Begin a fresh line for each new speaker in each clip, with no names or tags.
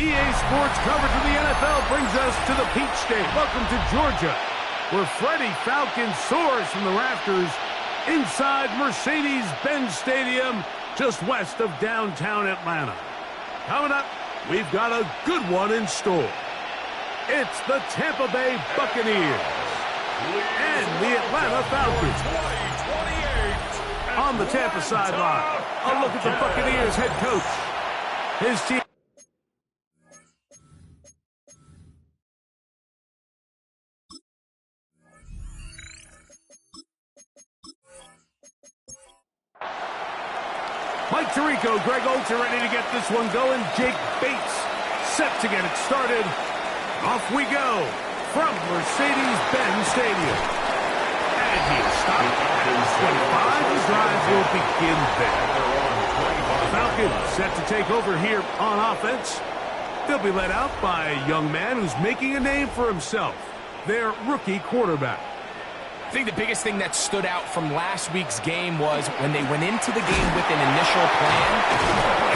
EA Sports coverage of the NFL brings us to the Peach State. Welcome to Georgia, where Freddie Falcon soars from the rafters inside Mercedes-Benz Stadium, just west of downtown Atlanta. Coming up, we've got a good one in store. It's the Tampa Bay Buccaneers and the Atlanta Falcons. On the Tampa sideline, a look at the Buccaneers head coach. His team. Mike Tirico, Greg Olsen ready to get this one going. Jake Bates set to get it started. Off we go from Mercedes-Benz Stadium. And he is stopped at 25. The drive will begin there. Falcons set to take over here on offense. They'll be led out by a young man who's making a name for himself, their rookie quarterback.
I think the biggest thing that stood out from last week's game was when they went into the game with an initial plan,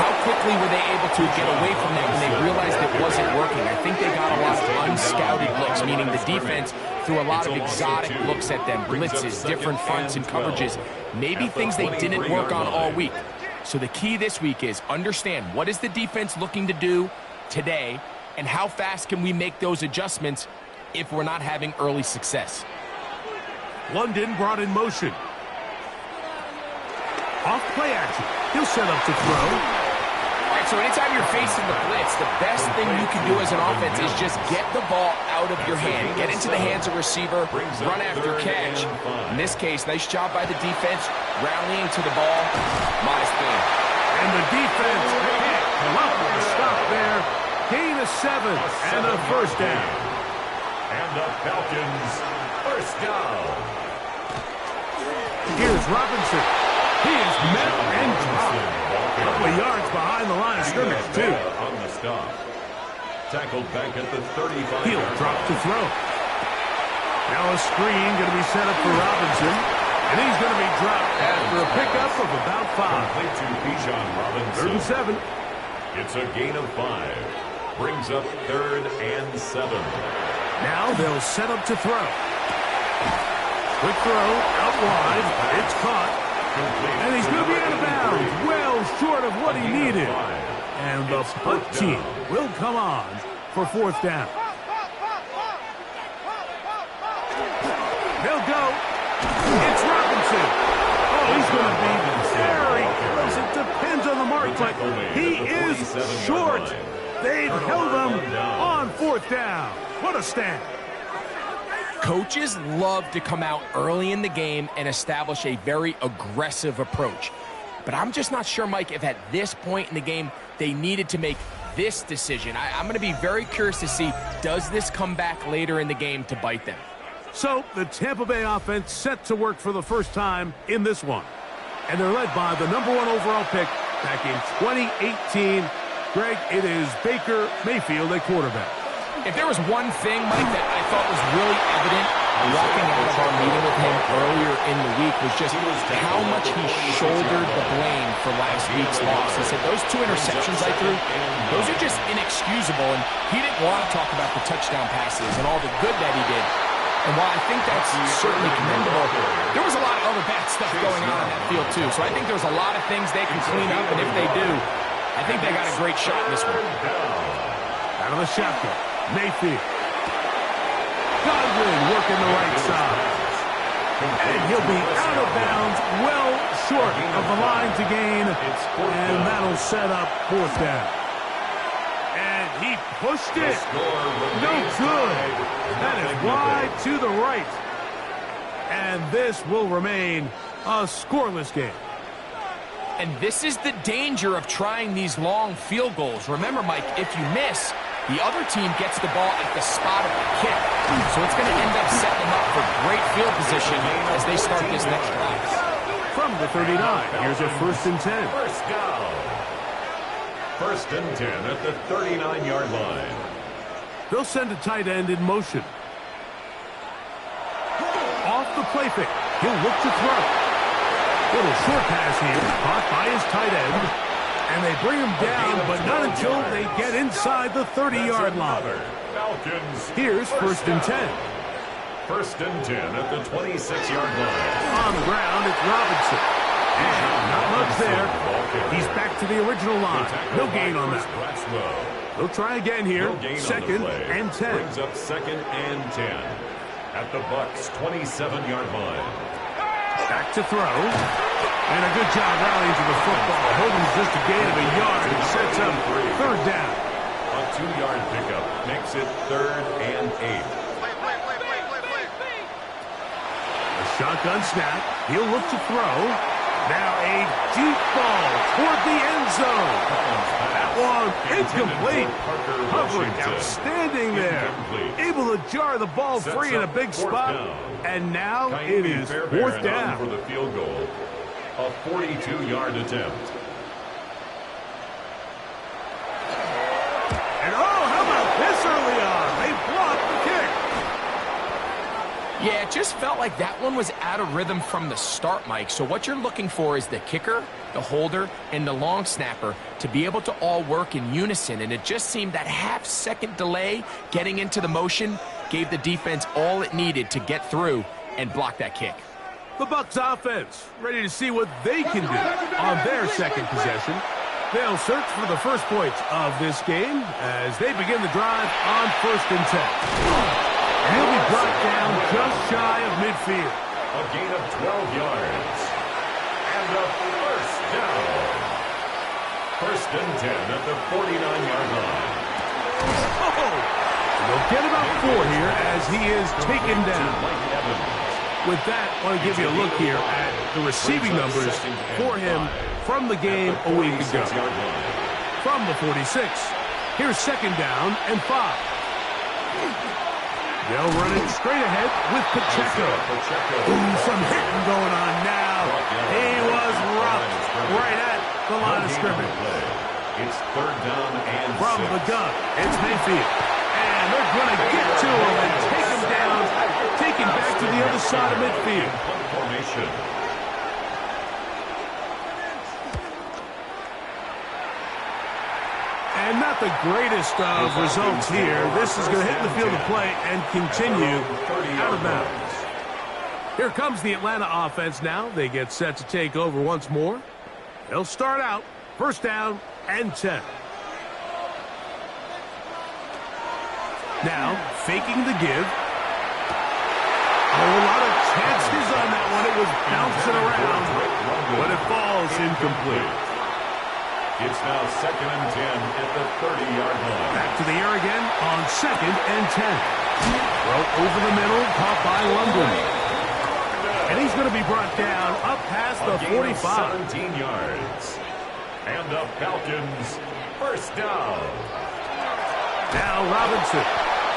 how quickly were they able to get away from that when they realized it wasn't working. I think they got a lot of unscouted looks, meaning the defense threw a lot of exotic looks at them, blitzes, different fronts and coverages, maybe things they didn't work on all week. So the key this week is understand what is the defense looking to do today and how fast can we make those adjustments if we're not having early success.
London brought in motion. Off play action. He'll set up to throw.
All right, so anytime you're facing the blitz, the best thing you can do as an offense is just get the ball out of your hand. Get into the hands of receiver, run after catch. In this case, nice job by the defense, rallying to the ball. Modest gain.
And the defense can't come up with a stop there. Gain of 7 and a first down.
And the Falcons first down.
Here's Robinson. He is met and dropped. A couple of yards behind the line of scrimmage, too.
On the stop. Tackled back at the 35.
He'll drop to throw. Now a screen going to be set up for Robinson. And he's going to be dropped after a pickup of about 5.
Complete to Bijan Robinson.
3rd and 7.
It's a gain of 5. Brings up 3rd and 7.
Now they'll set up to throw. Quick throw, out wide. It's caught. And he's going to be out of bounds. Well short of what he needed. And the punt team will come on for 4th down. They'll go. It's Robinson. Oh, he's going to be very close. It depends on the mark, but he is short. They've held him on 4th down. What a stand.
Coaches love to come out early in the game and establish a very aggressive approach. But I'm just not sure, Mike, if at this point in the game they needed to make this decision. I'm going to be very curious to see, does this come back later in the game to bite them?
So the Tampa Bay offense set to work for the first time in this one. And they're led by the #1 overall pick back in 2018. Greg, it is Baker Mayfield at quarterback.
If there was one thing, Mike, that I thought was really evident walking out of our meeting with him earlier in the week was just how much he shouldered the blame for last week's loss. He said, those 2 interceptions I threw, those are just inexcusable, and he didn't want to talk about the touchdown passes and all the good that he did. And while I think that's certainly commendable, there was a lot of other bad stuff going on in that field, too. So I think there's a lot of things they can clean up, and if they do, I think they got a great shot in this one.
Out of the shotgun. Mayfield. Godwin working the right side. And he'll be out of bounds, well short of the line to gain. And that'll set up 4th down. And he pushed it. No good. That is wide to the right. And this will remain a scoreless game.
And this is the danger of trying these long field goals. Remember, Mike, if you miss, the other team gets the ball at the spot of the kick. So it's going to end up setting them up for great field position as they start this next drive.
From the 39, here's a 1st and 10.
First down. 1st and 10 at the 39-yard line.
They'll send a tight end in motion. Off the play fake. He'll look to throw. Little short pass here, caught by his tight end. And they bring him down, but not until they get inside the 30-yard line.
Falcons.
Here's first and 10.
First and 10 at the 26-yard line.
On the ground, it's Robinson. And not much there. He's back to the original line. No gain on that. They'll try again here. Second and 10.
Brings up second and 10 at the Bucs 27-yard line.
Back to throw. And a good job rallying to the football. Holding just a gain of a yard. It sets up third down.
A 2-yard pickup makes it third and 8.
A shotgun snap. He'll look to throw. Now a deep ball toward the end zone. That one incomplete. Coverage outstanding there. Able to jar the ball free in a big spot. And now it is fourth down.
For the field goal. A 42-yard attempt.
And how about this early on? They blocked the kick.
Yeah, it just felt like that one was out of rhythm from the start, Mike. So what you're looking for is the kicker, the holder, and the long snapper to be able to all work in unison. And it just seemed that half-second delay getting into the motion gave the defense all it needed to get through and block that kick.
The Bucs offense ready to see what they can do on their second possession. They'll search for the first points of this game as they begin the drive on first and 10. And he'll be brought down just shy of midfield.
A gain of 12 yards. And a first down. First and 10 at the 49-yard line.
They'll get about 4 here as he is taken down. With that, I want to give you a look here at the receiving numbers for him from the game a week ago. From the 46, here's second down and 5. They'll run it straight ahead with Pacheco. Ooh, some hitting going on now. He was roughed right at the line of scrimmage.
It's third down and
from
6.
the gun, it's Mayfield. And they're going to get to him and take him down, take him back to the other side of midfield.
Formation.
And not the greatest of results here. This is going to hit the field of play and continue out of bounds. Here comes the Atlanta offense now. They get set to take over once more. They'll start out first down and 10. Now, faking the give. A lot of chances on that one. It was bouncing around, but it falls incomplete.
It's now second and 10 at the 30-yard line.
Back to the air again on second and 10. Throw over the middle, caught by London. And he's going to be brought down up past the 45.
17 yards. And the Falcons first down.
Now Robinson.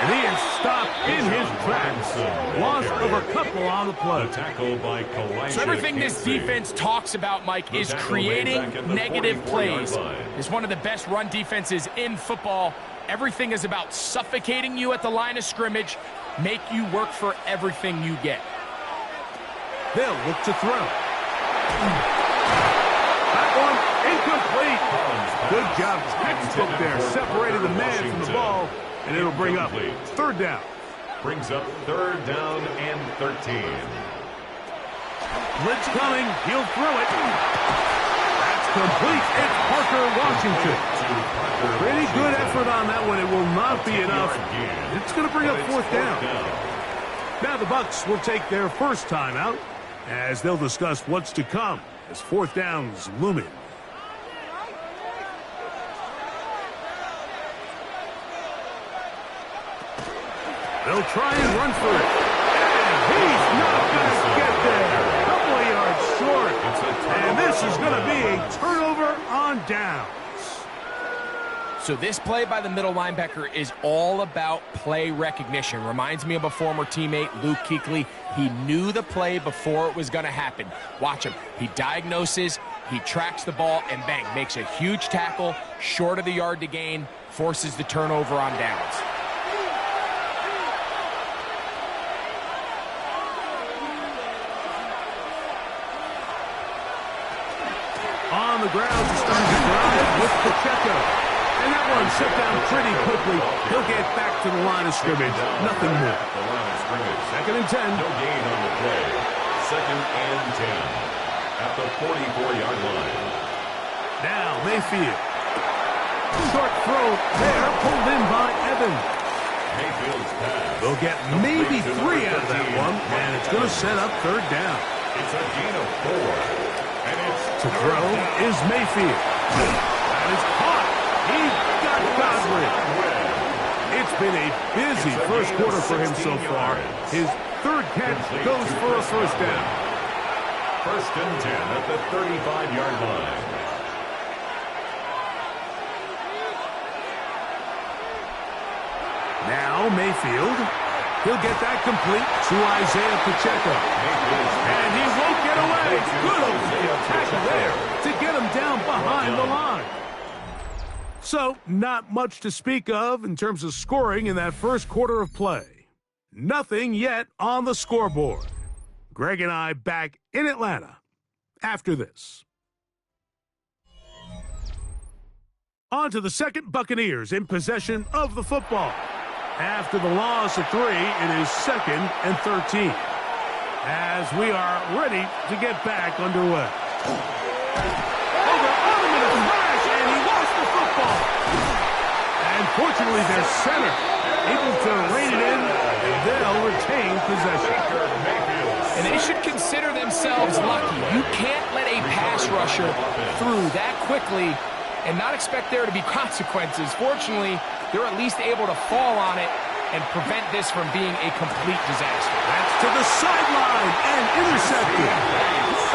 And he is stopped in his tracks. Loss of a couple on the play.
So everything this defense talks about, Mike, is creating negative plays. It's one of the best run defenses in football. Everything is about suffocating you at the line of scrimmage, make you work for everything you get.
They'll look to throw. That one incomplete. Good job. Textbook there. Separated the man from the ball. And it'll bring up third down.
Brings up third down and 13.
Blitz coming. He'll throw it. That's complete. It's Parker Washington. Pretty good effort on that one. It will not be enough. It's going to bring up fourth down. Now the Bucs will take their first timeout as they'll discuss what's to come as fourth down's looming. They'll try and run for it. And he's not going to get there. A couple of yards short. And this is going to be a turnover on downs.
So this play by the middle linebacker is all about play recognition. Reminds me of a former teammate, Luke Kuechly. He knew the play before it was going to happen. Watch him. He diagnoses, he tracks the ball, and bang, makes a huge tackle, short of the yard to gain, forces the turnover on downs.
On the the ground to start the drive with Pacheco. And that one shut down pretty quickly. He'll get back to the line of scrimmage. Nothing more.
The line of scrimmage.
2nd and 10.
No gain on the play. 2nd and 10 at the 44-yard line.
Now Mayfield. Short throw there, pulled in by Evans.
Mayfield's pass.
They'll get maybe 3 out of that one, and it's going to set up 3rd down.
It's a gain of 4. And it's
To throw is Mayfield. That is caught. He got Godwin. It's been a busy first quarter for him so far. His 3rd catch goes for a 1st down.
1st and 10 at the 35-yard line.
Now Mayfield. He'll get that complete to Isaiah Pacheco. And he won't get away. Good old tackle there to get him down behind the line. So, not much to speak of in terms of scoring in that first quarter of play. Nothing yet on the scoreboard. Greg and I back in Atlanta after this. On to the second, Buccaneers in possession of the football. After the loss of 3, it is 2nd and 13. As we are ready to get back underway. Over on him in a crash, and he lost the football. And fortunately, their center able to rein it in, and they'll retain possession.
And they should consider themselves lucky. You can't let a pass rusher through that quickly and not expect there to be consequences. Fortunately, they're at least able to fall on it and prevent this from being a complete disaster.
That's to the sideline and intercepted.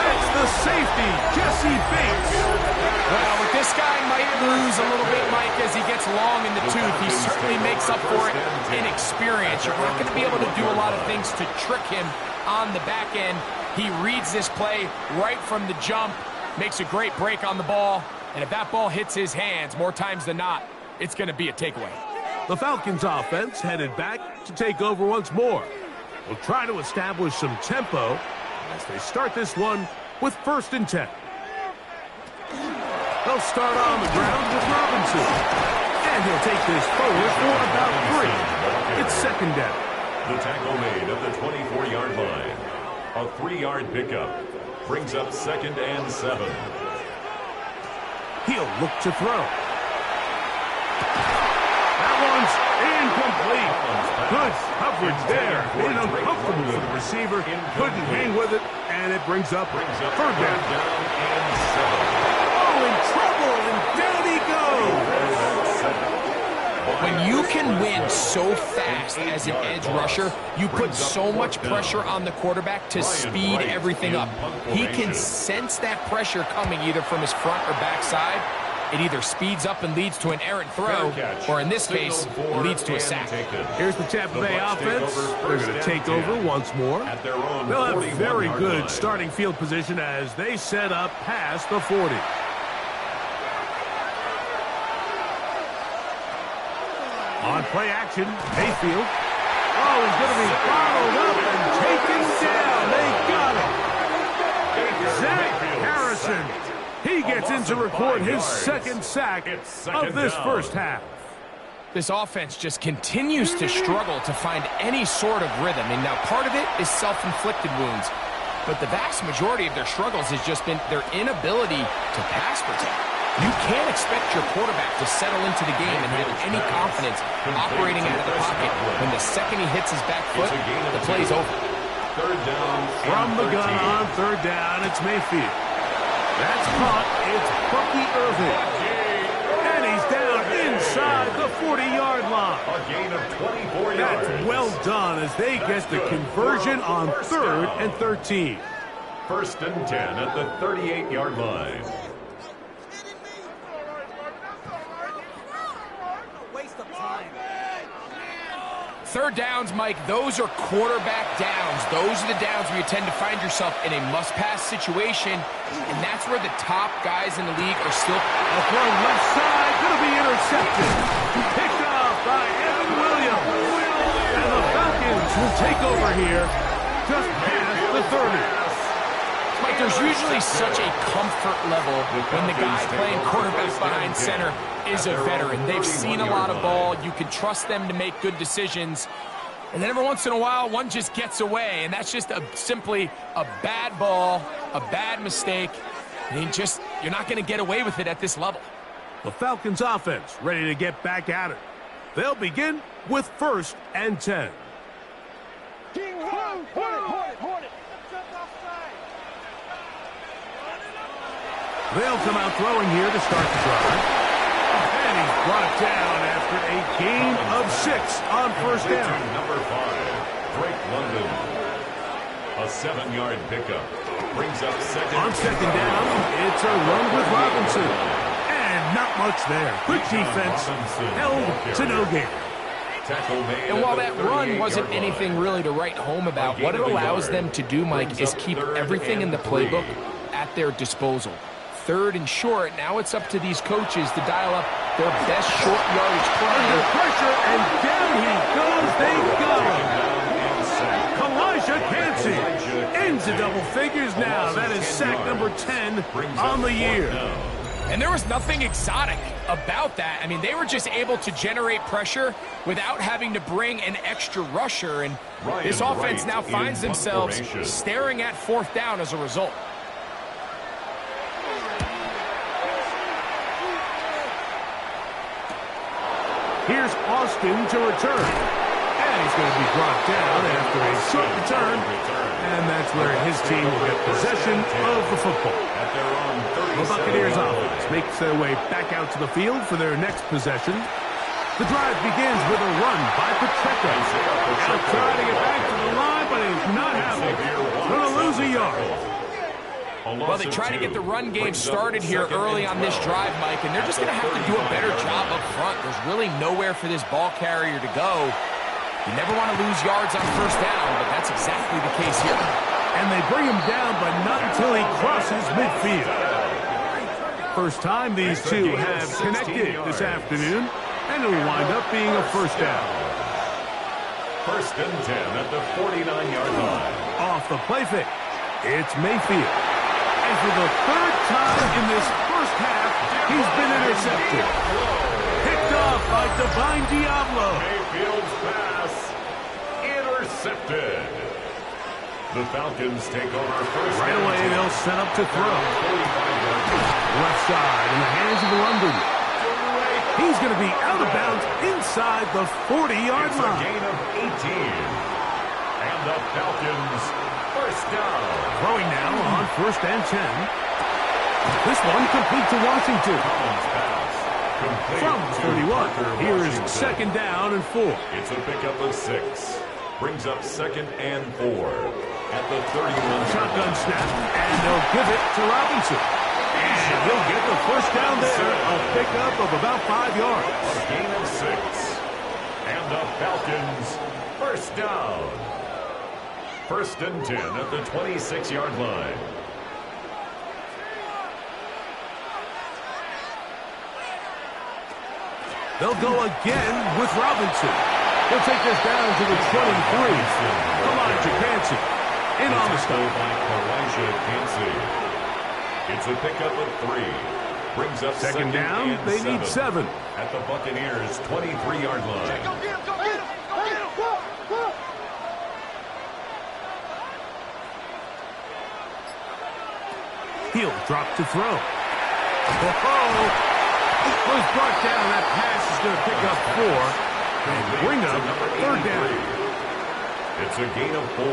That's the safety, Jesse Bates.
Well, with this guy might lose a little bit, Mike, as he gets long in the tooth. He certainly makes up for it in experience. You're not going to be able to do a lot of things to trick him on the back end. He reads this play right from the jump, makes a great break on the ball, and if that ball hits his hands more times than not, it's going to be a takeaway.
The Falcons offense headed back to take over once more. Will try to establish some tempo as they start this one with 1st and 10. They'll start on the ground with Robinson. And he'll take this forward for about 3. It's 2nd down.
The tackle made at the 24-yard line. A 3-yard pickup brings up 2nd and 7.
He'll look to throw. That one's incomplete. Good coverage there. Made it uncomfortable for the receiver. Couldn't hang with it, and it brings up 3rd down.
And 7.
Oh, in trouble, and down he goes.
When you can win so fast as an edge rusher, you put so much pressure on the quarterback to speed everything up. He can sense that pressure coming either from his front or back side. It either speeds up and leads to an errant throw, or in this case, leads to a sack.
Here's the Tampa Bay offense. They're going to take over once more. They'll have very good starting field position as they set up past the 40. On play action, Mayfield. Oh, he's going to be bottled up and taken down. They got him. Zach Harrison. He gets in to record his 2nd sack of this first half.
This offense just continues to struggle to find any sort of rhythm. And now part of it is self-inflicted wounds. But the vast majority of their struggles has just been their inability to pass protect. You can't expect your quarterback to settle into the game and have any confidence operating out of the pocket. When the second he hits his back foot, the play's over.
3rd down.
From the gun on 3rd down, it's Mayfield. That's caught. It's Bucky Irving. And he's down inside the 40-yard line.
A gain of 24 yards.
That's well done as they get the conversion on 3rd and 13.
1st and 10 at the 38-yard line.
Third downs, Mike, those are quarterback downs. Those are the downs where you tend to find yourself in a must-pass situation, and that's where the top guys in the league are still.
A throw left side, going to be intercepted. Picked off by Evan Williams. And the Falcons will take over here just past the 30.
Mike, there's usually such a comfort level when the guy playing quarterback behind center is a veteran. They've seen a lot of ball. You can trust them to make good decisions. And then every once in a while, one just gets away, and that's just simply a bad ball, a bad mistake. I mean, you're not going to get away with it at this level.
The Falcons offense ready to get back at it. They'll begin with 1st and 10. They'll come out throwing here to start the drive. And he's brought down after a gain of 6 on 1st down.
Number 5, Drake London. A 7-yard pickup. Brings up 2nd.
On 2nd down, it's a run with Robinson. And not much there. Good defense. Held to no gain.
And while that run wasn't anything really to write home about, what it allows them to do, Mike, is keep everything in the playbook at their disposal. 3rd and short, now it's up to these coaches to dial up their best short yardage play.
Under pressure, and down he goes. They got him. Kalijah Cansey into double figures now. That is sack number 10 on the year.
And there was nothing exotic about that. I mean, they were just able to generate pressure without having to bring an extra rusher. And this offense now finds themselves staring at 4th down as a result.
Here's Austin to return. And he's going to be brought down after a short return. And that's where his team will get possession of the football. The Buccaneers offense makes their way back out to the field for their next possession. The drive begins with a run by Pacheco. Now trying to get back to the line, but he's not happening. Going to lose a yard.
Well, they try to get the run game started here early on this drive, Mike, and they're just going to have to do a better job up front. There's really nowhere for this ball carrier to go. You never want to lose yards on 1st down, but that's exactly the case here.
And they bring him down, but not until he crosses midfield. First time these two have connected this afternoon, and it'll wind up being a 1st down.
1st and 10 at the 49-yard line.
Off the play fake, it's Mayfield. And for the 3rd time in this 1st half, he's been intercepted. Picked off by Divine Diablo.
Mayfield's pass intercepted. The Falcons take over 1st.
Right away, they'll set up to throw. Left side in the hands of London. He's going to be out of bounds inside the 40-yard line.
It's a gain of 18. And the Falcons 1st down.
Throwing now on 1st and 10. This one complete to Washington. From 31, here's 2nd down and 4.
It's a pickup of 6. Brings up 2nd and 4 at the 31.
Shotgun snap, and they'll give it to Robinson. And he'll get the 1st down there. A pickup of about 5 yards.
A gain of 6. And the Falcons 1st down. 1st and 10 at the 26-yard line.
They'll go again with Robinson. He'll take this down to the 23. Kalijah Cansey in on the stop.
By Kalijah Cansey. It's a pickup of 3. Brings up
2nd down.
And
They need 7.
At the Buccaneers' 23-yard line.
Go get him, go get him, go get him, go, go.
He'll drop to throw. Was brought down. That pass is going to pick up 4. And bring up 3rd down.
It's a gain of 4.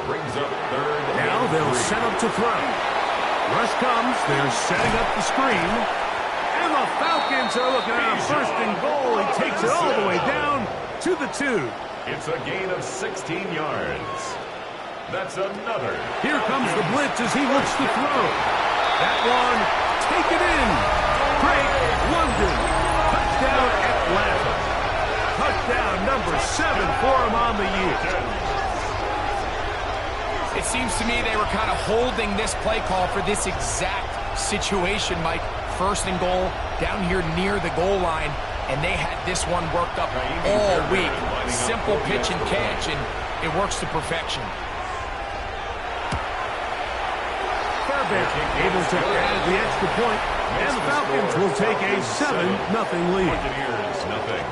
Brings up 3rd.
Now they'll set up to throw. Rush comes. They're setting up the screen. And the Falcons are looking at a 1st and goal. He takes it all the way down to the 2.
It's a gain of 16 yards. That's another.
Here comes the blitz as he looks to throw. That one taken in. Drake London. Touchdown Atlanta. Touchdown number 7 for him on the year.
It seems to me they were kind of holding this play call for this exact situation, Mike. 1st and goal down here near the goal line, and they had this one worked up all week. Simple pitch and catch, and it works to perfection.
Bears able to add the extra point, and the Falcons will take a 7-0 lead.
Buccaneers, nothing.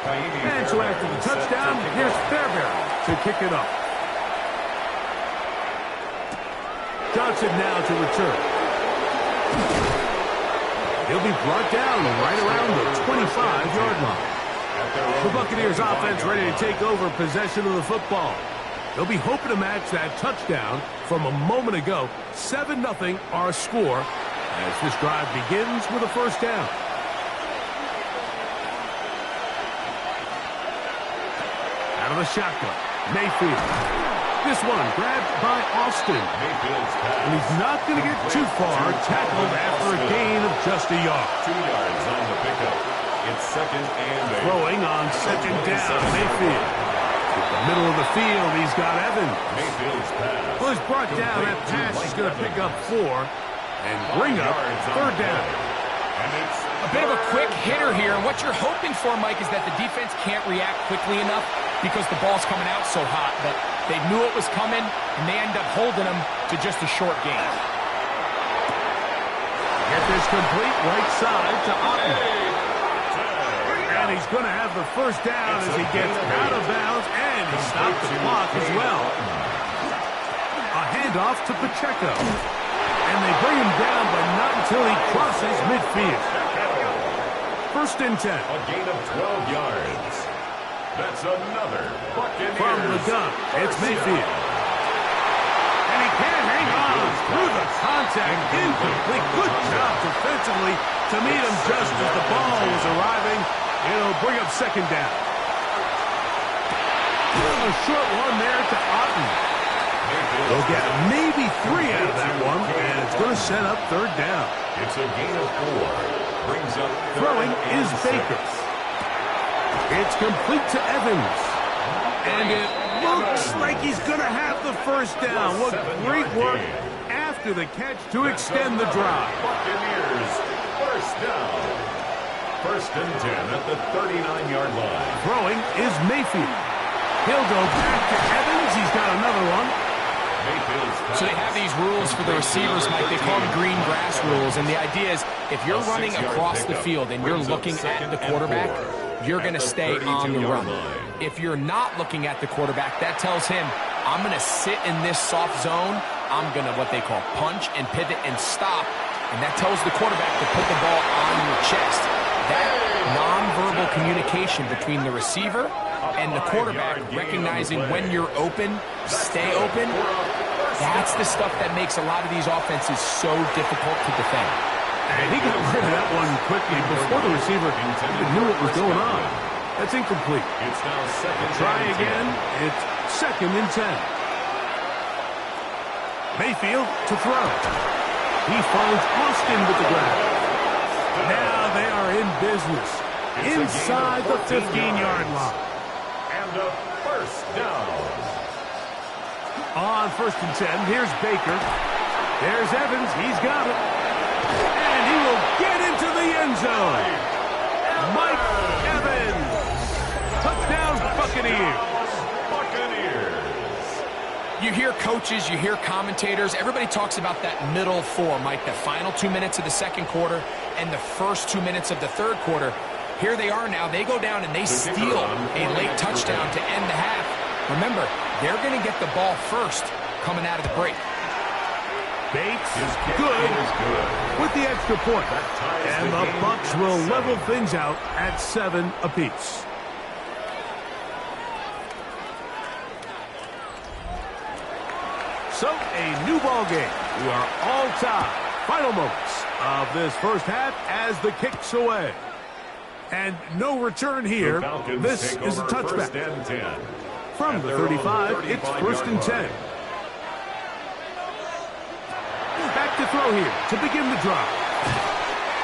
And so after the touchdown, here's Fairbairn to kick it up. Johnson now to return. He'll be brought down right around the 25-yard line. The Buccaneers offense ready to take over possession of the football. They'll be hoping to match that touchdown from a moment ago. 7-0 our score as this drive begins with a first down. Out of the shotgun, Mayfield. This one grabbed by Austin. And he's not going to get too far, tackled after a gain of just a yard.
2 yards on the pickup. It's second and 8.
Throwing on second down, Mayfield. To the middle of the field, he's got Evans.
Mayfield's pass.
Well, he's brought down. That pass is going to pick up 4 and bring up third down.
A bit of a quick hitter here, and what you're hoping for, Mike, is that the defense can't react quickly enough because the ball's coming out so hot. But they knew it was coming, and they end up holding them to just a short gain.
Get this complete right side to Otten. And he's going to have the first down as he gets out of bounds, and he stopped the clock as well. A handoff to Pacheco. And they bring him down, but not until he crosses midfield. First and 10.
A gain of 12 yards. That's another Buccaneers.
From the gun, it's Mayfield. And he can't hang on through the contact. Incomplete. Good job defensively to meet him just as the ball was arriving. It'll bring up second down. A short one there to Otten. They'll get maybe 3 out of that one, and it's going to set up third down.
It's a gain of 4. Brings up
Throwing is Baker. It's complete to Evans. And it looks like he's going to have the first down. What great work after the catch to extend the drive.
Buccaneers, first down. First and 10 at the 39-yard line.
Throwing is Mayfield. He'll go back to Evans. He's got another one.
So they have these rules for the receivers, Mike. They call them green grass rules. And the idea is if you're running across the field and you're looking at the quarterback, you're going to stay on the run. If you're not looking at the quarterback, that tells him, I'm going to sit in this soft zone. I'm going to what they call punch and pivot and stop. And that tells the quarterback to put the ball on your chest. That nonverbal communication between the receiver and the quarterback, recognizing when you're open, stay open, that's the stuff that makes a lot of these offenses so difficult to defend.
And he got rid of that one quickly before the receiver even knew what was going on. That's incomplete.
It's now second.
Try again. It's second and 10. Mayfield to throw. He finds Austin with the grab. Now they are in business inside the 15-yard line.
And a first down.
On first and 10, here's Baker. There's Evans. He's got it. And he will get into the end zone. Mike Evans. Touchdown, Buccaneers.
You hear coaches, you hear commentators, everybody talks about that middle 4, Mike, the final 2 minutes of the second quarter and the first 2 minutes of the third quarter. Here they are now. They go down and they steal a late touchdown to end the half. Remember, they're going to get the ball first coming out of the break.
Bates is good with the extra point. And the Bucs will level things out at 7 apiece. So, a new ball game. We are all tied. Final moments of this first half as the kick's away. And no return here. This is a touchback. From the 35, it's first and 10. Back to throw here to begin the drive.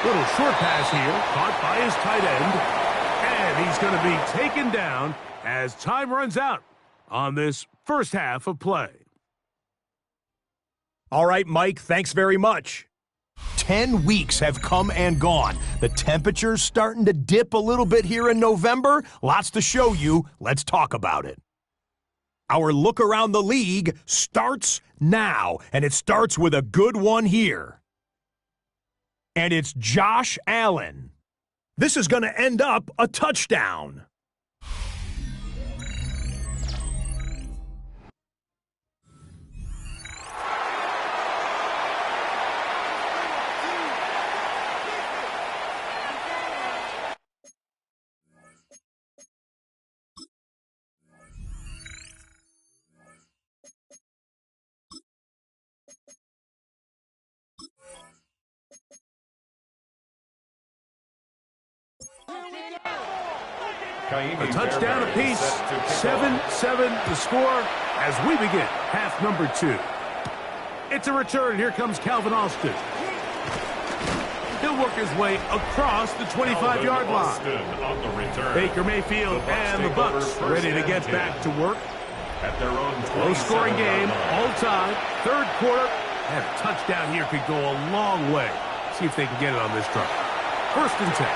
Little short pass here, caught by his tight end. And he's going to be taken down as time runs out on this first half of play.
All right, Mike, thanks very much. 10 weeks have come and gone. The temperature's starting to dip a little bit here in November. Lots to show you. Let's talk about it. Our look around the league starts now, and it starts with a good one here. And it's Josh Allen. This is going to end up a touchdown.
A touchdown apiece, 7-7 the score as we begin half number 2. It's a return. Here comes Calvin Austin. He'll work his way across the 25-yard line. Baker Mayfield and the Bucs ready to get back to work. Low-scoring game all time. Third quarter. And a touchdown here could go a long way. See if they can get it on this drive. First and 10.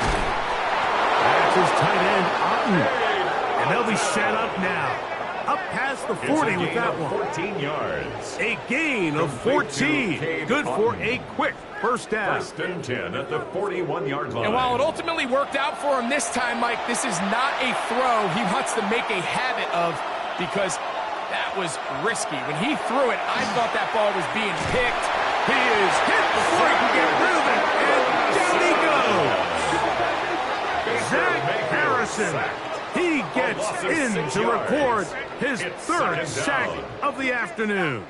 That's his tight end, Otten. And they'll be set up now. Up past the 40 with that one.
14 yards.
A gain of 14. Good for a quick first down.
First and 10 at the 41-yard line.
And while it ultimately worked out for him this time, Mike, this is not a throw he wants to make a habit of because that was risky. When he threw it, I thought that ball was being picked.
He is hit before he can get rid of it. And down he goes. Zach Harrison. He gets in to record his third sack of the afternoon.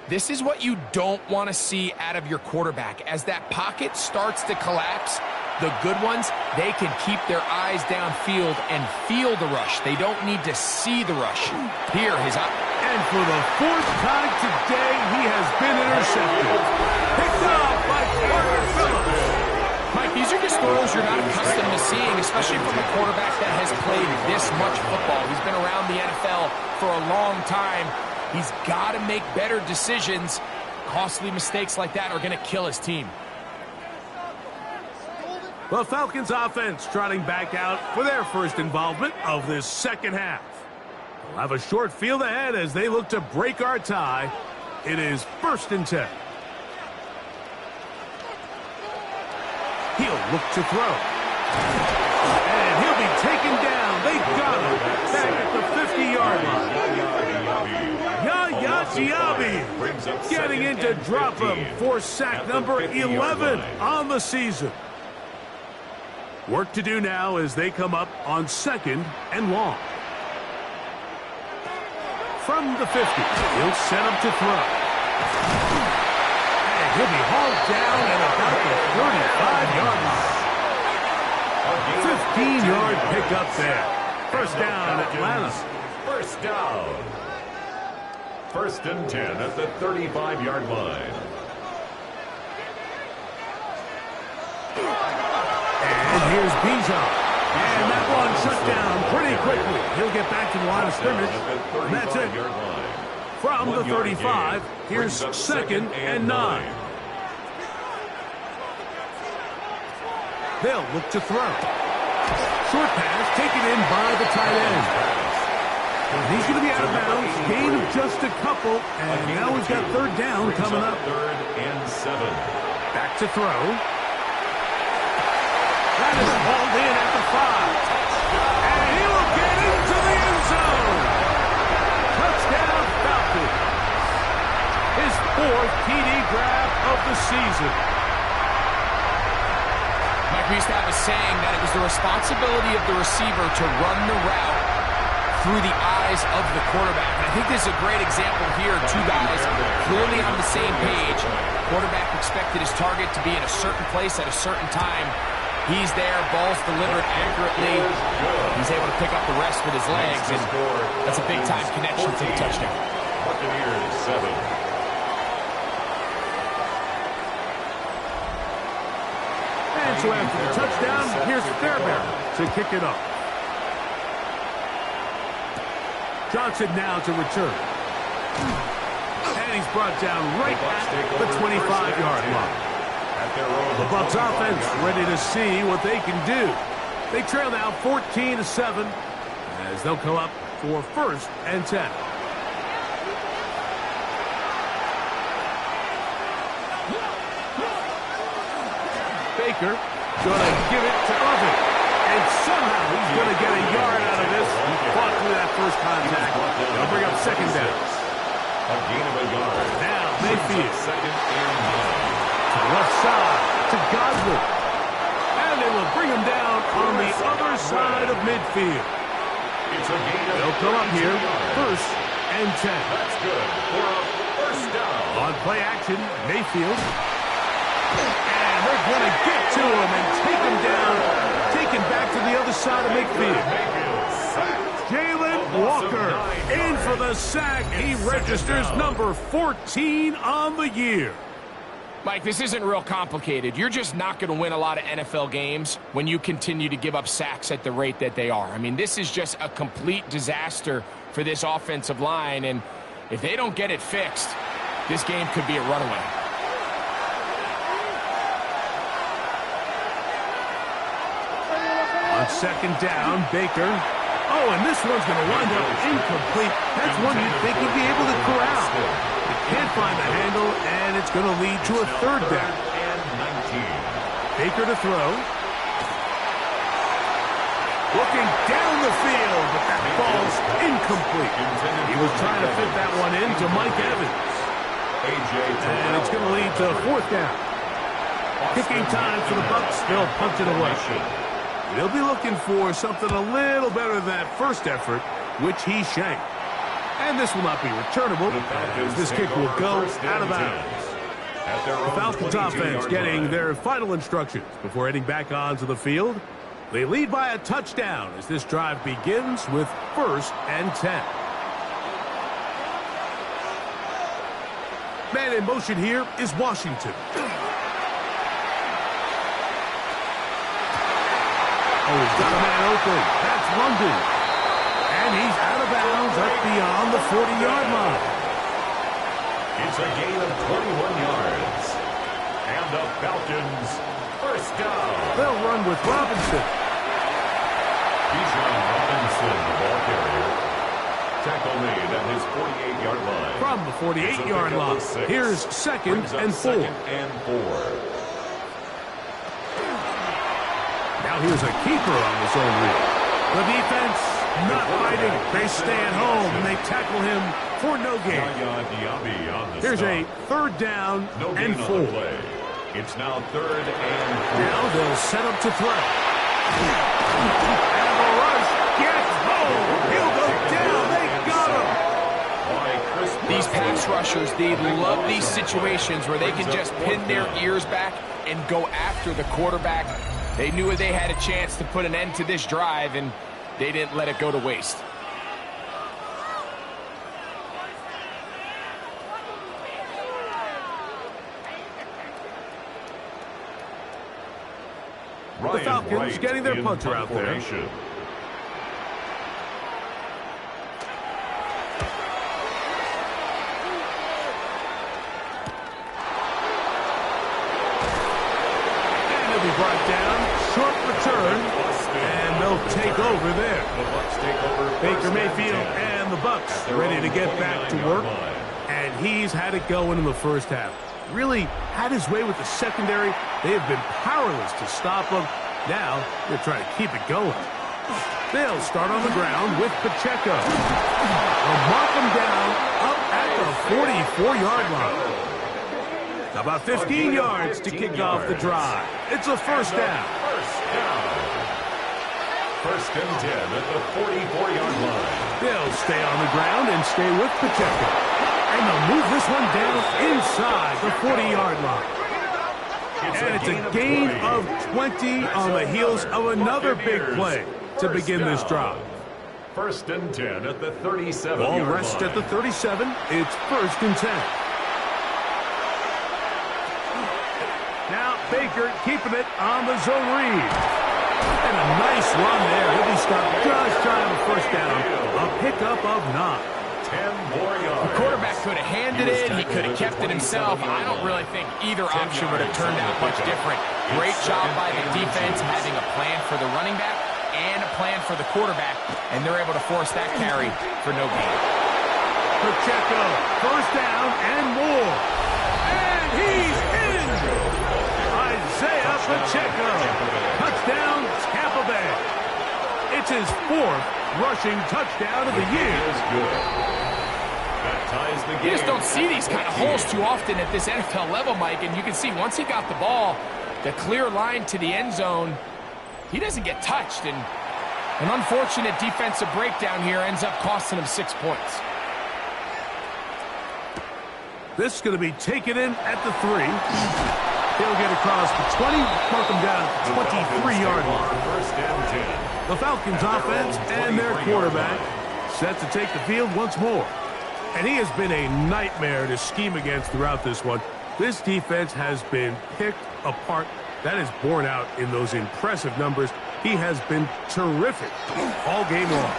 This is what you don't want to see out of your quarterback. As that pocket starts to collapse, the good ones, they can keep their eyes downfield and feel the rush. They don't need to see the rush. Here,
and for the fourth time today, he has been intercepted. Picked up by Carter Phillips.
Mike, these are just throws you're not accustomed to seeing, especially from a quarterback that has played this much football. He's been around the NFL for a long time. He's got to make better decisions. Costly mistakes like that are going to kill his team.
The Falcons offense trotting back out for their first involvement of this second half. They'll have a short field ahead as they look to break our tie. It is first and 10. He'll look to throw. And he'll be taken down. They got him back at the 50-yard line. Yaya Diaby getting in to drop him for sack number 11 on the season. Work to do now as they come up on second and long. From the 50, he'll set him to throw. And he'll be hauled down at about the 35-yard line. 15-yard pickup there. First down, Atlanta.
First down. First and 10 at the 35-yard line.
And here's Bijan. And that one shut down pretty quickly. He'll get back to the line of scrimmage. And that's it. From the 35, here's second and 9. They'll look to throw. Short pass taken in by the tight end. And he's going to be out of bounds. Gain of just a couple. And now we've got third down coming up.
Third and 7.
Back to throw. That is hauled in at the 5. And he will get into the end zone. Touchdown Falcons. His fourth TD grab of the season.
Mike, we used to have a saying that it was the responsibility of the receiver to run the route through the eyes of the quarterback. And I think this is a great example here. Two guys clearly on the same page. Quarterback expected his target to be in a certain place at a certain time. He's there, ball's delivered accurately. He's able to pick up the rest with his legs, and that's a big-time connection to the touchdown.
Buccaneers 7.
And so after the touchdown, here's Fairbairn to kick it off. Johnson now to return. And he's brought down right at the 25-yard line. The Bucs offense ready to see what they can do. They trail now 14-7 as they'll come up for first and 10. Baker. Gonna give it to Irvin. And somehow he's gonna get a yard out of this. Fought through that first contact. They'll bring up second down.
A gain of a yard.
Now Mayfield.
Second and 9.
To the left side. To Godwin. And they will bring him down on the other side of midfield.
It's a gain of
They'll come up here. First and 10.
That's good for a first down.
On play action, Mayfield. And they're going to get to him and take him down. Taken back to the other side of midfield.
Mayfield sacked.
Jalen Walker in for the sack. He registers number 14 on the year.
Mike, this isn't real complicated. You're just not going to win a lot of NFL games when you continue to give up sacks at the rate that they are. I mean, this is just a complete disaster for this offensive line, and if they don't get it fixed, this game could be a runaway.
On second down, Baker. Oh, and this one's going to wind up incomplete. That's one you'd think he'd be able to corral. He can't find the handle, and it's going to lead to a third down.
And 19.
Baker to throw. Looking down the field, but that ball's incomplete. He was trying to fit that one into Mike Evans. And it's going to lead to a fourth down. Kicking time for the Bucs. They'll punt it away. They'll be looking for something a little better than that first effort, which he shanked. And this will not be returnable, as this kick will go out of bounds. The Falcons offense getting their final instructions before heading back onto the field. They lead by a touchdown as this drive begins with first and 10. Man in motion here is Washington. Oh, he's got a man open. That's London. And he's out of bounds up beyond the 40-yard line.
It's a gain of 21 yards. And the Falcons first down.
They'll run with Robinson.
Bijan Robinson, the ball carrier. Tackle made at his 48-yard line.
From the 48-yard line. Here's second and 4.
Second and 4.
Now here's a keeper on his own read. The defense not fighting. They stay at home and they tackle him for no gain. Here's a third down and 4.
It's now third and 4.
Now they'll set up to play. And the rush gets home. He'll go down. They got him.
These pass rushers, they love these situations where they can just pin their ears back and go after the quarterback. They knew they had a chance to put an end to this drive, and they didn't let it go to waste.
The Falcons getting their punter out there. Be brought down, short return, and they'll take over there. Baker Mayfield and the Bucs ready to get back to work, and he's had it going in the first half. Really had his way with the secondary. They have been powerless to stop him. Now they're trying to keep it going. They'll start on the ground with Pacheco. They'll mark him down up at the 44-yard line. About 15 yards to kick off the drive. It's a first down.
First and 10 at the 44-yard line.
They'll stay on the ground and stay with Pacheco. And they'll move this one down inside the 40-yard line. And it's a gain of 20 on the heels of another big play to begin this drive.
First and 10 at the 37-yard line.
Ball rests at the 37. It's first and 10. Now Baker keeping it on the zone read. And a nice run there. He'll be stopped just shy of a first down. A pickup of 9.
10 more yards.
The quarterback could have handed it. He could have kept it himself. I don't really think either option would have turned out much different. Great job by the defense having a plan for the running back and a plan for the quarterback, and they're able to force that carry for no gain.
Pacheco, first down and more. And he's in. Isaiah Pacheco It's his 4th rushing touchdown of the year.
Is good. That ties the game.
You just don't see these kind of holes too often at this NFL level, Mike, and you can see once he got the ball, the clear line to the end zone, he doesn't get touched, and an unfortunate defensive breakdown here ends up costing him 6 points.
This is going to be taken in at the 3. He'll get across the 20, mark him down at the 23-yard line.
First and 10.
The Falcons offense and their quarterback set to take the field once more. And he has been a nightmare to scheme against throughout this one. This defense has been picked apart. That is borne out in those impressive numbers. He has been terrific all game long.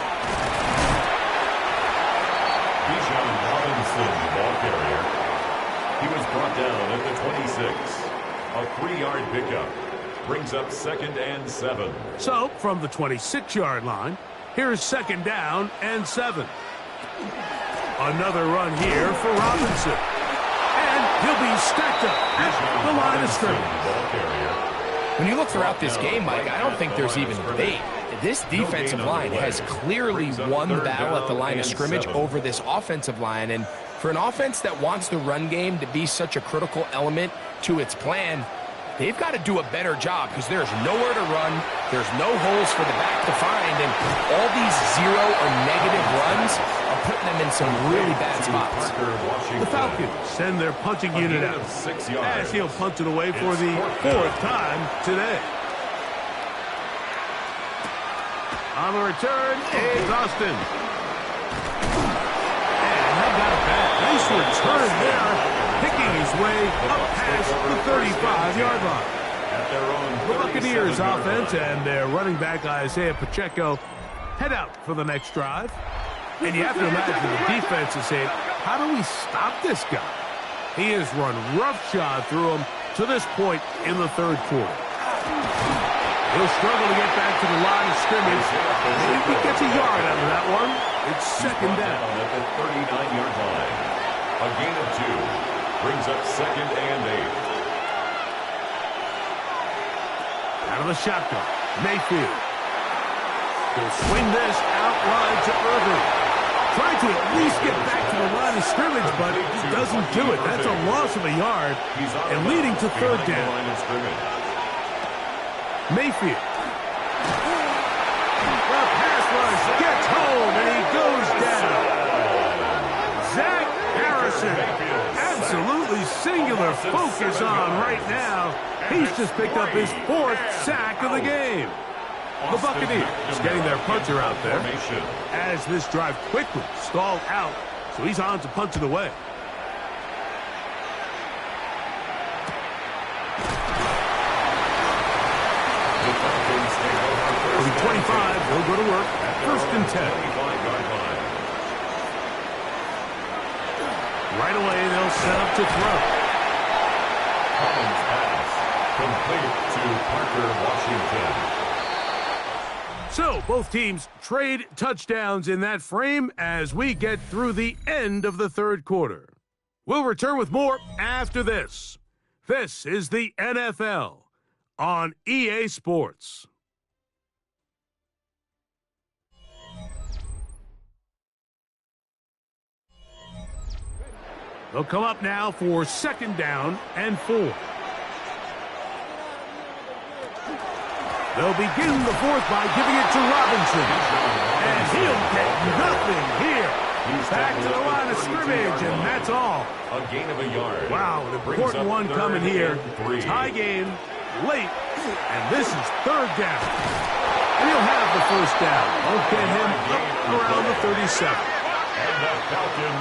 Bijan Robinson, the ball carrier. He was brought down at the 26. A 3-yard pickup. Brings up 2nd and 7.
So, from the 26-yard line, here's 2nd down and 7. Another run here for Robinson. And he'll be stacked up at the line of scrimmage.
When you look throughout this game, Mike, I don't think there's even debate. This defensive line has clearly won the battle at the line of scrimmage over this offensive line. And for an offense that wants the run game to be such a critical element to its plan, they've got to do a better job because there's nowhere to run, there's no holes for the back to find, and all these 0 or negative runs are putting them in some really bad spots.
The Falcons send their punting unit out as he'll punt it away for the 4th time today. On the return, it's Austin. And how about that? Nice return there, picking his way up past the 35-yard line. The Buccaneers offense and their running back Isaiah Pacheco head out for the next drive. And you have to imagine the defense is saying, how do we stop this guy? He has run roughshod through him to this point in the 3rd quarter. He'll struggle to get back to the line of scrimmage. Maybe he gets a yard out of that one. It's 2nd down.
At the 39-yard line. A gain of 2. Brings up 2nd and 8.
Out of the shotgun, Mayfield. He'll swing this out wide to Irving. Trying to at least get back to the line of scrimmage, but he doesn't do it. That's a loss of a yard and leading to 3rd down. Mayfield. The pass rush gets home, and he goes down. Zach Harrison, absolutely singular focus on right now. He's just picked up his 4th sack of the game. The Buccaneers getting their punter out there as this drive quickly stalled out, so he's on to punt it away. For the 25, he'll go to work. 1st and 10. Right away, they'll set up to throw.
Collins pass. Complete to Parker Washington.
So, both teams trade touchdowns in that frame as we get through the end of the 3rd quarter. We'll return with more after this. This is the NFL on EA Sports. They'll come up now for 2nd down and 4. They'll begin the 4th by giving it to Robinson. And he'll get nothing here. Back to the line of scrimmage, and that's all.
A gain of a yard.
Wow, an important one coming here. Tie game, late, and this is 3rd down. And he'll have the 1st down. Won't get him up around the 37.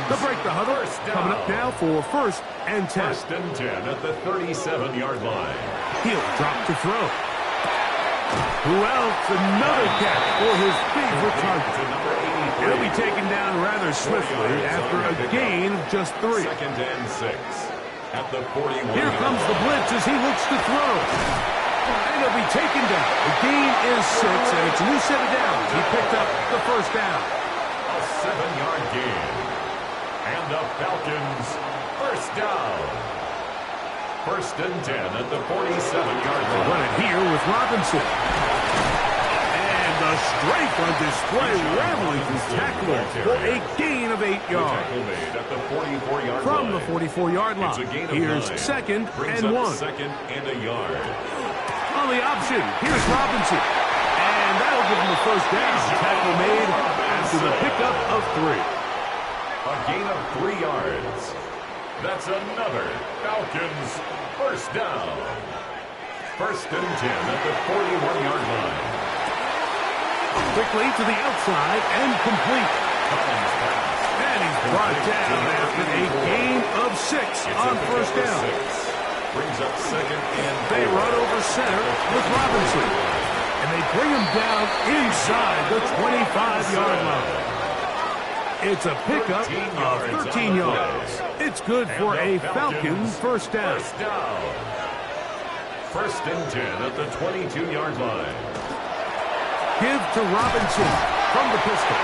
The break the huddle coming up now for 1st and 10.
1st and 10 at the 37-yard line.
He'll drop to throw. Who else? Another catch for his favorite target. He'll be taken down rather swiftly after a gain of just 3.
2nd and 6 at the 41.
Here comes the blitz as he looks to throw. And he'll be taken down. The gain is 6, and it's a new set of downs. He picked up the 1st down.
A 7-yard gain. And the Falcons, 1st down. 1st and 10 at the 47-yard line.
Run it here with Robinson. And the The strength on display, rattling through tacklers for a gain of 8 yards. From the 44-yard line, here's 2nd and 1.
Second and a yard.
On the option, here's Robinson. And that'll give him the first down. Tackle made after the pickup of 3.
A gain of 3 yards. That's another Falcons first down. 1st and 10 at the 41-yard line.
Quickly to the outside and complete. And he's brought down after a gain of 6 on first down.
Brings up 2nd and 4.
They run over center with Robinson. And they bring him down inside the 25-yard line. It's a pickup of 13 yards. It's good for a Falcons first down.
1st and 10 at the 22-yard line.
Give to Robinson from the pistol.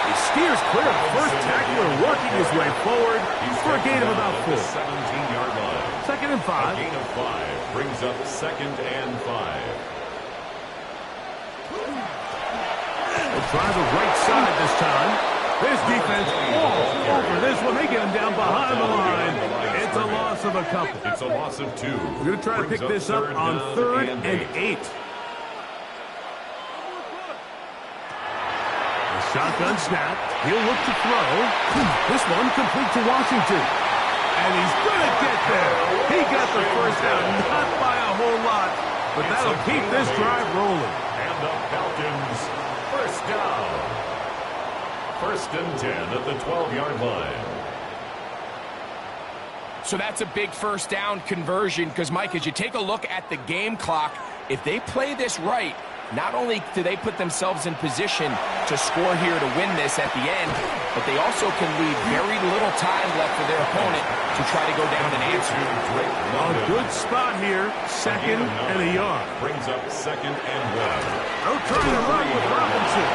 He steers clear of the first tackler, working his way forward for a gain of about 4.
17-yard line.
2nd and 5.
A gain of 5 brings up 2nd and 5.
They'll try the right side this time. This defense all over this one. They get him down behind the line. It's a loss of a couple.
It's a loss of 2.
We're going to try to pick this up on 3rd and 8. The shotgun snap. He'll look to throw. This one complete to Washington. And he's going to get there. He got the first down, not by a whole lot, but that'll keep this drive rolling.
And the Falcons first down. 1st and 10 at the 12-yard line.
So that's a big first down conversion because, Mike, as you take a look at the game clock, if they play this right, not only do they put themselves in position to score here to win this at the end, but they also can leave very little time left for their opponent to try to go down and answer.
A good spot here, 2nd and a yard.
Brings up 2nd and 1.
No trying to run with Robinson.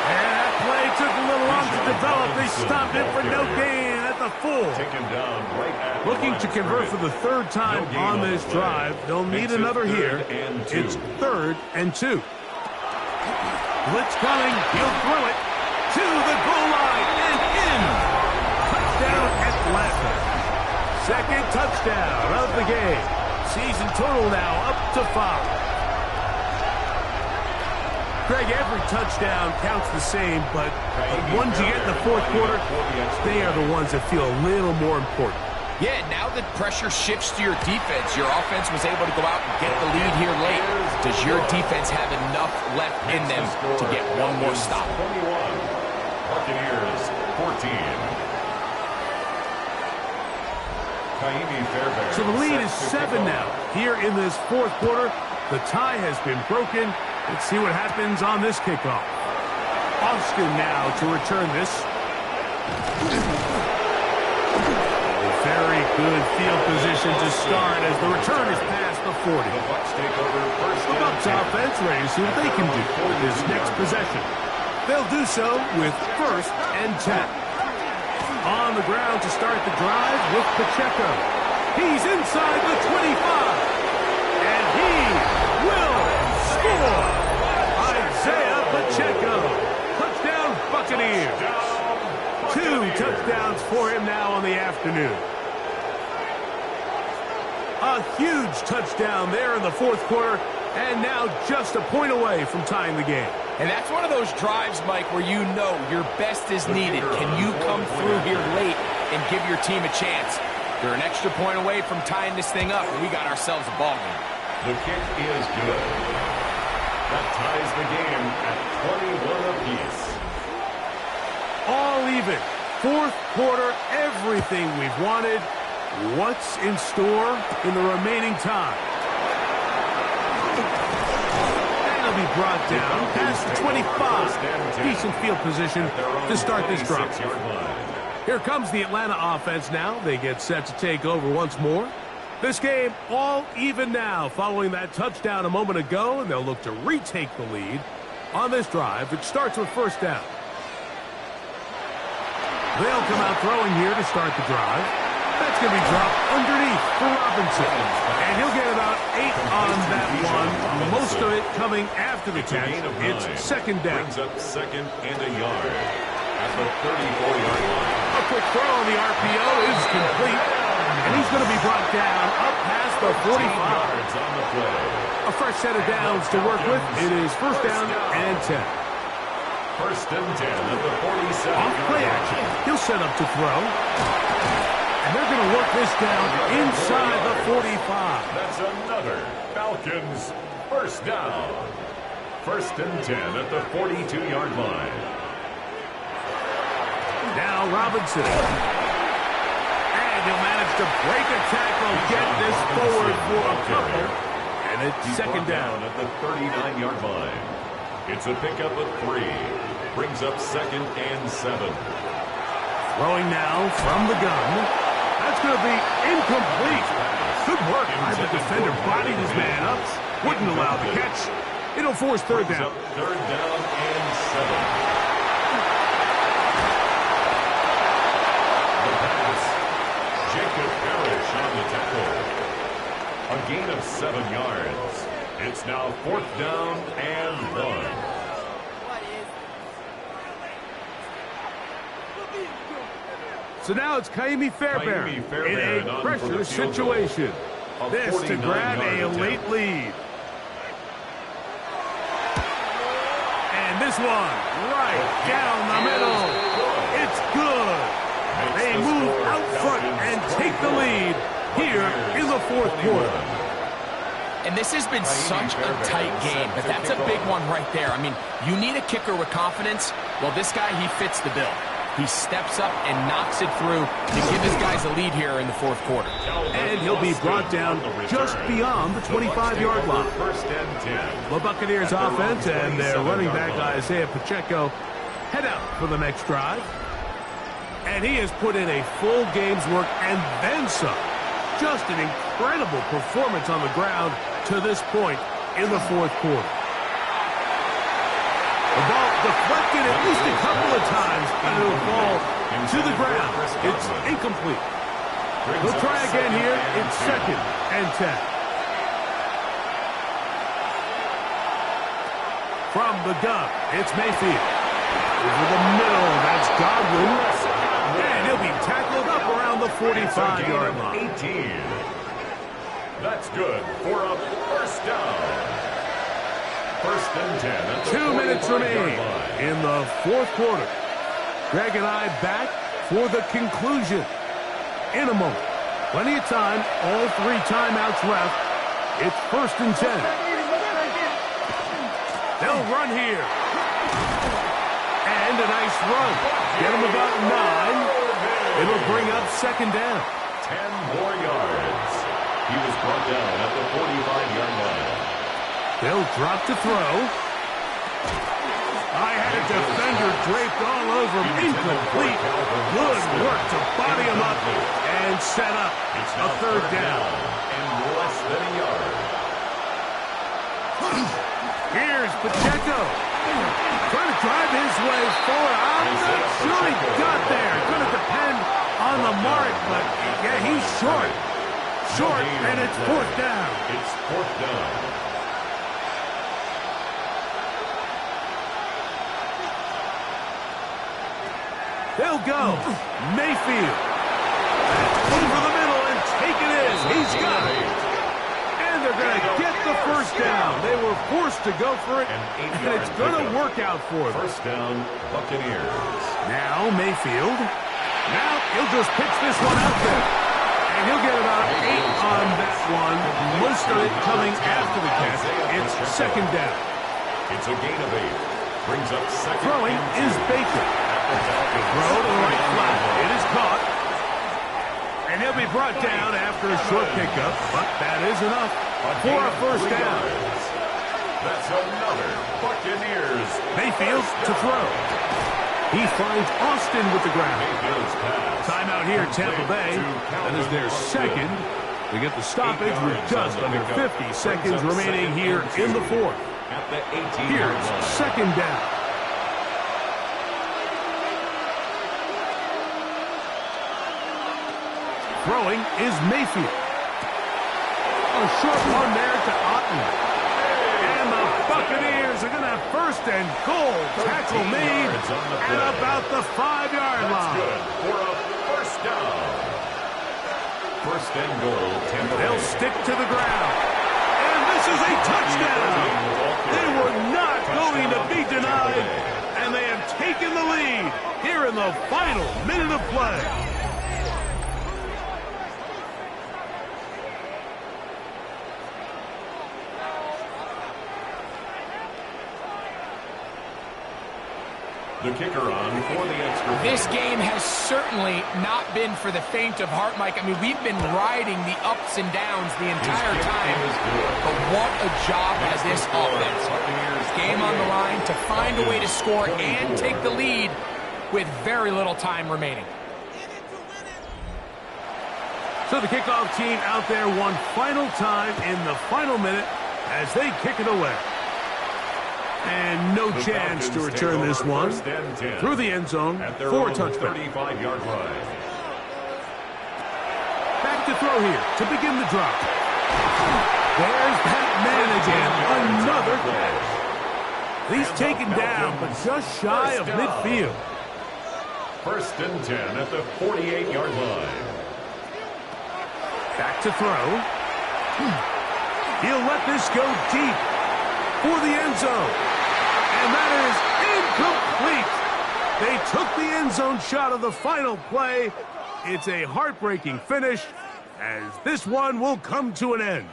And that play took a little long to develop. They stopped it for no gain at the full.
Taken down right at
Looking to convert for the 3rd time on this drive. They'll need another here. It's 3rd and 2. Blitz coming. He'll throw it to the goal line and in. Touchdown Atlanta. 2nd touchdown of the game. Season total now up to 5. Greg, every touchdown counts the same, but the ones you get in the 4th quarter, they are the ones that feel a little more important.
Yeah, now that pressure shifts to your defense, your offense was able to go out and get the lead here late. Does your defense have enough left in them to get one more stop?
21. Buccaneers 14.
So the lead is 7 now. Here in this 4th quarter, the tie has been broken. Let's see what happens on this kickoff. Austin now to return this. A very good field position to start as the return is past the 40.
The Bucs take over first.
The Bucs offense ready to see what they can do with this next possession. They'll do so with 1st and 10. On the ground to start the drive with Pacheco. He's inside the 25. And he will score. Isaiah Pacheco. Touchdown Buccaneers. 2 touchdowns for him now on the afternoon. A huge touchdown there in the 4th quarter, and now just a point away from tying the game.
And that's one of those drives, Mike, where you know your best is needed. Can you come through here late and give your team a chance? They're an extra point away from tying this thing up, and we got ourselves a ball game.
The kick is good. That ties the game at 21 apiece.
All even. 4th quarter, everything we've wanted. What's in store in the remaining time? That'll be brought down past the 25. Decent field position to start this drive. Here comes the Atlanta offense now. They get set to take over once more. This game all even now following that touchdown a moment ago, and they'll look to retake the lead on this drive. It starts with 1st down. They'll come out throwing here to start the drive. That's going to be dropped underneath for Robinson. And he'll get about 8 on that one. Most of it coming after the catch. It's second down.
Brings up second and a yard at the 34-yard line.
A quick throw on the RPO is complete. And he's going to be brought down up past the 45.
Yards on the play.
A fresh set of downs to work with. It is first down and 10.
First and 10 at the 47.
Off play action. He'll set up to throw. And they're going to work this down inside the 45.
That's another Falcons first down. First and 10 at the 42-yard line.
Now Robinson. And he'll manage to break a tackle, get this forward for a couple. And it's second down
at the 39-yard line. It's a pickup of 3. Brings up second and 7.
Throwing now from the gun. That's going to be incomplete. Good work by the defender. Bodied his man up. Wouldn't allow the catch. It'll force third down.
Third down and 7. The pass. Jacob Parrish on the tackle. A gain of 7 yards. It's now fourth down and 1.
So now it's Kaimi Fairbairn in a pressure situation. This to grab a late lead. And this one right down the middle. It's good. They move out front and take the lead here in the fourth quarter.
And this has been such a tight game, but that's a big one right there. I mean, you need a kicker with confidence. Well, this guy, he fits the bill. He steps up and knocks it through to give his guys a lead here in the fourth quarter.
And he'll be brought down just beyond the 25-yard line.
First and 10.
The Buccaneers offense and their running back Isaiah Pacheco head out for the next drive. And he has put in a full game's work and then some. Just an incredible performance on the ground to this point in the fourth quarter. The ball deflected at least a couple of times, and it'll fall to the ground. It's incomplete. We'll try again here. It's second and 10. From the gun, it's Mayfield. Over the middle, that's Godwin. And he'll be tackled up around the 45-yard line.
18. That's good for a first down. First and 10.
2 minutes remaining in the fourth quarter. Greg and I back for the conclusion in a moment. Plenty of time, all 3 timeouts left. It's first and 10. They'll run here. And a nice run. Get them about 9. It'll bring up second down.
10 more yards. He was brought down at the 45-yard line.
They'll drop to throw. I had a defender draped all over him. Incomplete. Good work to body him up and set up a third down.
And less than a yard.
Here's Pacheco. Trying to drive his way forward. I'm not sure he got there. Going to depend on the mark, but yeah, he's short. Short, and it's fourth down.
It's fourth down.
They'll go. Mayfield. Over the middle and take it in. He's got it. And they're going to get the first down. They were forced to go for it, and it's going to work out for them.
First down, Buccaneers.
Now Mayfield. Now he'll just pitch this one out there. And he'll get about 8 on that one. Most of it coming after the catch. It's second down.
It's a gain of 8. Brings up second.
Throwing is Baker. Throw to the right flat. It is caught. And he'll be brought down after a short pickup, but that is enough for a first down.
That's another Buccaneers.
Mayfield to throw. He finds Austin with the ground.
Mayfield's pass.
Timeout here at Tampa Bay. That is their second. We get the stoppage with just under 50 seconds remaining here in the fourth.
At the 18.
Here's second down. Throwing is Mayfield. A short one there to Otten. And the Buccaneers are going to have first and goal. Tackle made at about the 5-yard line.
Good for a first down. First and goal, Tampa Bay.
They'll stick to the ground. And this is a touchdown. They were not going to be denied. And they have taken the lead here in the final minute of play.
The kicker on for the extra point.
This game has certainly not been for the faint of heart, Mike. I mean, we've been riding the ups and downs the entire time. But what a job by this offense. Game on the line to find a way to score and take the lead with very little time remaining.
So the kickoff team out there one final time in the final minute as they kick it away. And no chance to return this one through the end zone for a touchdown.
35-yard line.
Back to throw here to begin the drop. There's that man again. Another catch. He's taken down, but just shy of midfield.
First and 10 at the 48-yard line.
Back to throw. He'll let this go deep for the end zone. And that is incomplete. They took the end zone shot of the final play. It's a heartbreaking finish as this one will come to an end.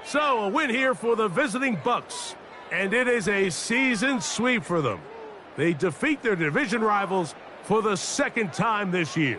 So a win here for the visiting Bucs. And it is a season sweep for them. They defeat their division rivals for the second time this year.